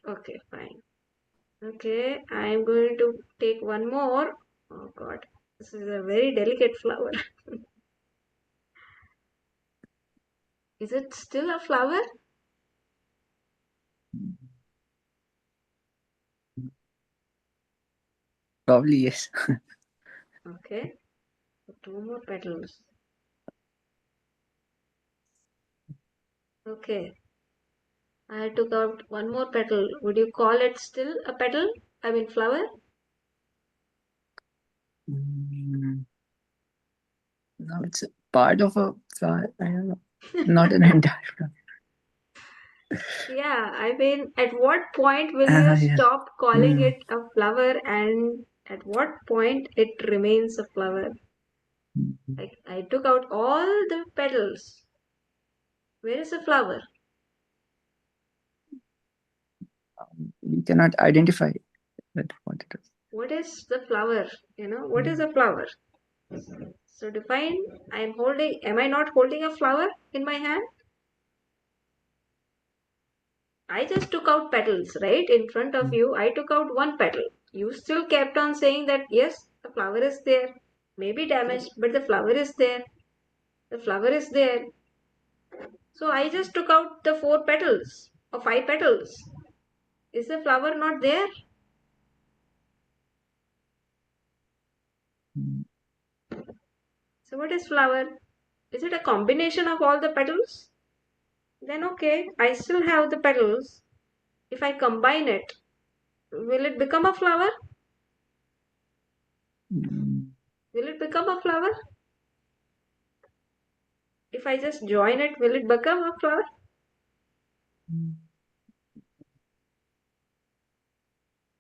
Okay, fine. Okay, I'm going to take one more. Oh God, this is a very delicate flower. Is it still a flower? Probably yes. Okay, so 2 more petals. Okay, I took out one more petal. Would you call it still a petal? I mean flower? No, it's a part of a flower. I don't know. Not an entire flower. Yeah, I mean, at what point will you Yeah. stop calling Mm. it a flower, and at what point it remains a flower? Like, I took out all the petals. Where is the flower? We cannot identify that what it is. What is the flower? What is a flower? So define, am I not holding a flower in my hand? I just took out petals, right? In front of you, I took out one petal. You still kept on saying that, yes, the flower is there. Maybe damaged, but the flower is there. The flower is there. So I just took out the 4 petals or 5 petals. Is the flower not there? Mm. So what is flower? Is it a combination of all the petals? Then okay, I still have the petals. If I combine it, will it become a flower? Mm. Will it become a flower? If I just join it, will it become a flower? Mm.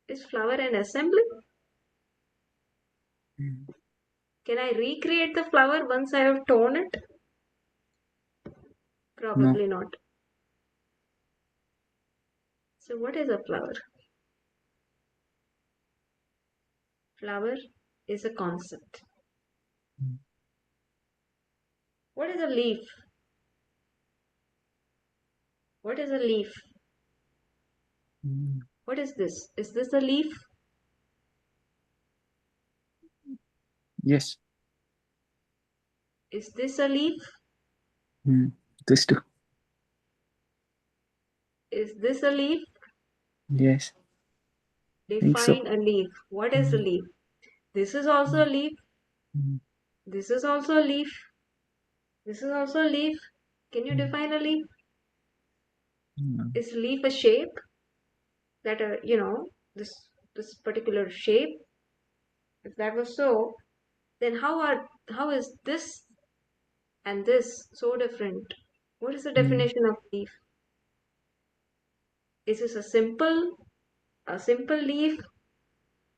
Is flower an assembly? Mm. Can I recreate the flower once I have torn it? No. Probably not. So what is a flower? Flower is a concept. Mm. What is a leaf? What is a leaf? Mm. What is this? Is this a leaf? Yes. Is this a leaf? Mm. This too. Is this a leaf? Yes. Think so. Define a leaf. What is a Mm. leaf? This is also a leaf. Mm. This is also a leaf. This is also a leaf. Can you Mm. define a leaf? Mm. Is leaf a shape that this particular shape? If that was so, then how is this and this so different? What is the Mm. definition of leaf? Is this a simple leaf,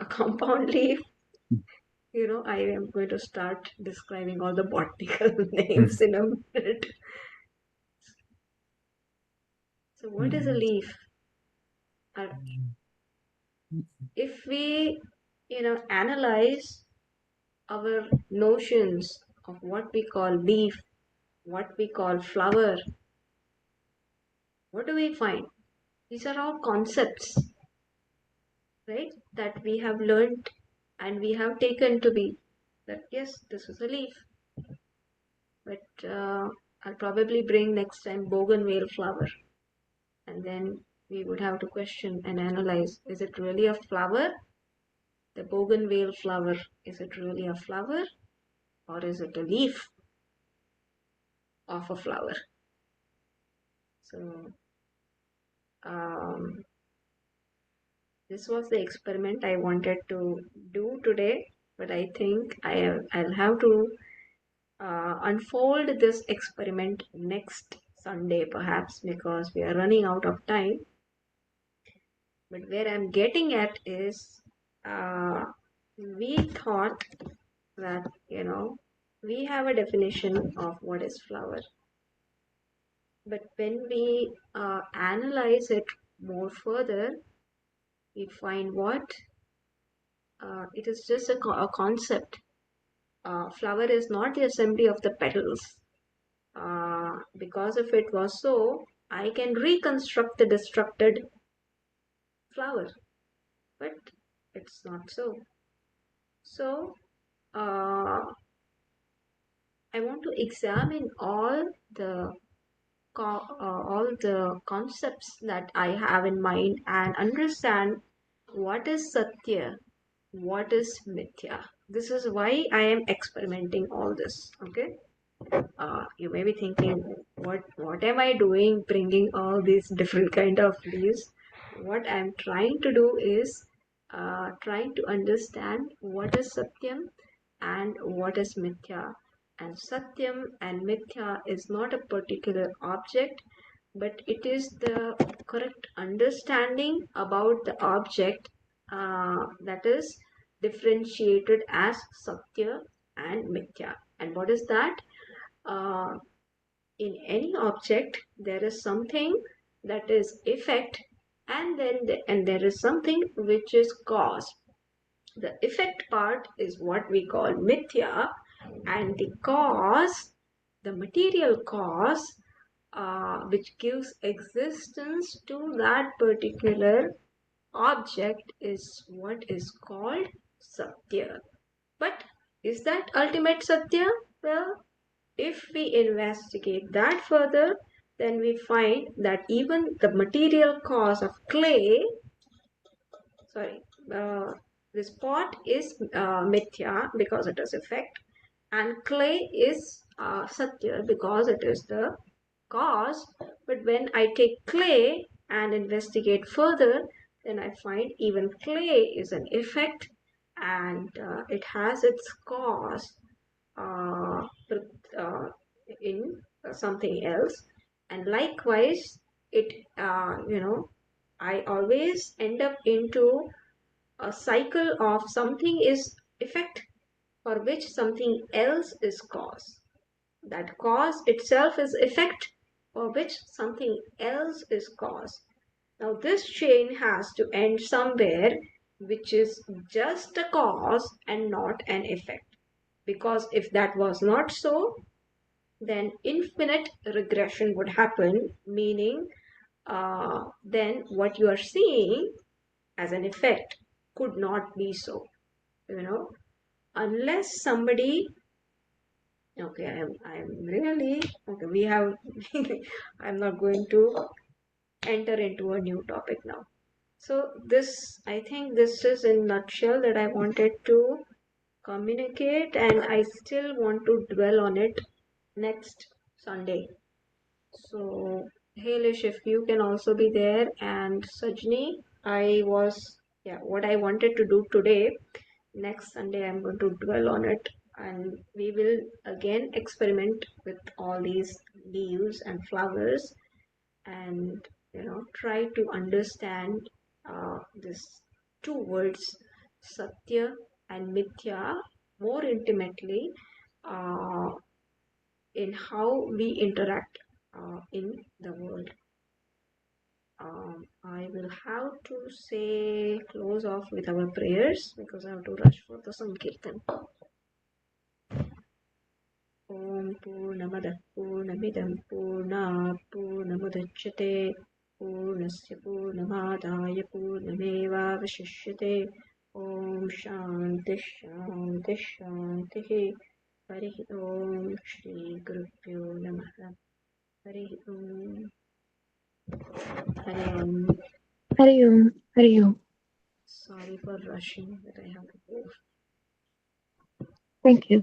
a compound leaf? I am going to start describing all the botanical names Mm. in a minute. So what is a Mm. leaf? Uh, if we, analyze our notions of what we call leaf, what we call flower, what do we find? These are all concepts, right? That we have learned and we have taken to be that yes, this is a leaf. But I'll probably bring next time bougainville flower, and then we would have to question and analyze: is it really a flower? The bougainville flower, is it really a flower, or is it a leaf of a flower? So this was the experiment I wanted to do today, but I think I'll have to unfold this experiment next Sunday, perhaps, because we are running out of time. But where I'm getting at is, we thought that, we have a definition of what is flower. But when we analyze it more further, we find what? It is just a concept. Flower is not the assembly of the petals. Because if it was so, I can reconstruct the destructed flower. But it's not so. So, I want to examine all the concepts that I have in mind and understand what is Satya, what is Mithya. This is why I am experimenting all this. Okay. You may be thinking, what am I doing bringing all these different kind of leaves? What I'm trying to do is trying to understand what is Satyam and what is Mithya. And Satyam and Mithya is not a particular object, but it is the correct understanding about the object that is differentiated as Satya and Mithya. And what is that? Uh, in any object, there is something that is effect, and there is something which is cause. The effect part is what we call Mithya, and the cause, the material cause, which gives existence to that particular object, is what is called Satya. But is that ultimate Satya? Well, if we investigate that further, then we find that even the material cause of clay, sorry, uh, this pot is Mithya because it is effect, and clay is Satya because it is the cause. But when I take clay and investigate further, then I find even clay is an effect, and it has its cause uh, uh, in something else. And likewise, it I always end up into a cycle of something is effect for which something else is cause. That cause itself is effect for which something else is cause. Now this chain has to end somewhere, which is just a cause and not an effect. Because if that was not so, then infinite regression would happen, meaning then what you are seeing as an effect could not be so, unless somebody, okay, I'm really, okay, we have, I'm not going to enter into a new topic now. So this, I think this is in nutshell that I wanted to communicate, and I still want to dwell on it next Sunday. So Halish, if you can also be there, and Sajni, what I wanted to do today, next Sunday I'm going to dwell on it, and we will again experiment with all these leaves and flowers, and try to understand this two words, Satya and Mithya, more intimately, uh, in how we interact in the world. I will have to say close off with our prayers because I have to rush for the Sankirtan. Om Purnamadah Purnamidam Purnat Purnamudachyate Purnasya Purnamadaya Purnamevavashishyate Om Shanti Shanti Shanti Hari Om Shri Gurubhyo Namaha Hari Om Hari Om. Hari Om. Hari Om. Sorry for rushing, but I have to go. Thank you.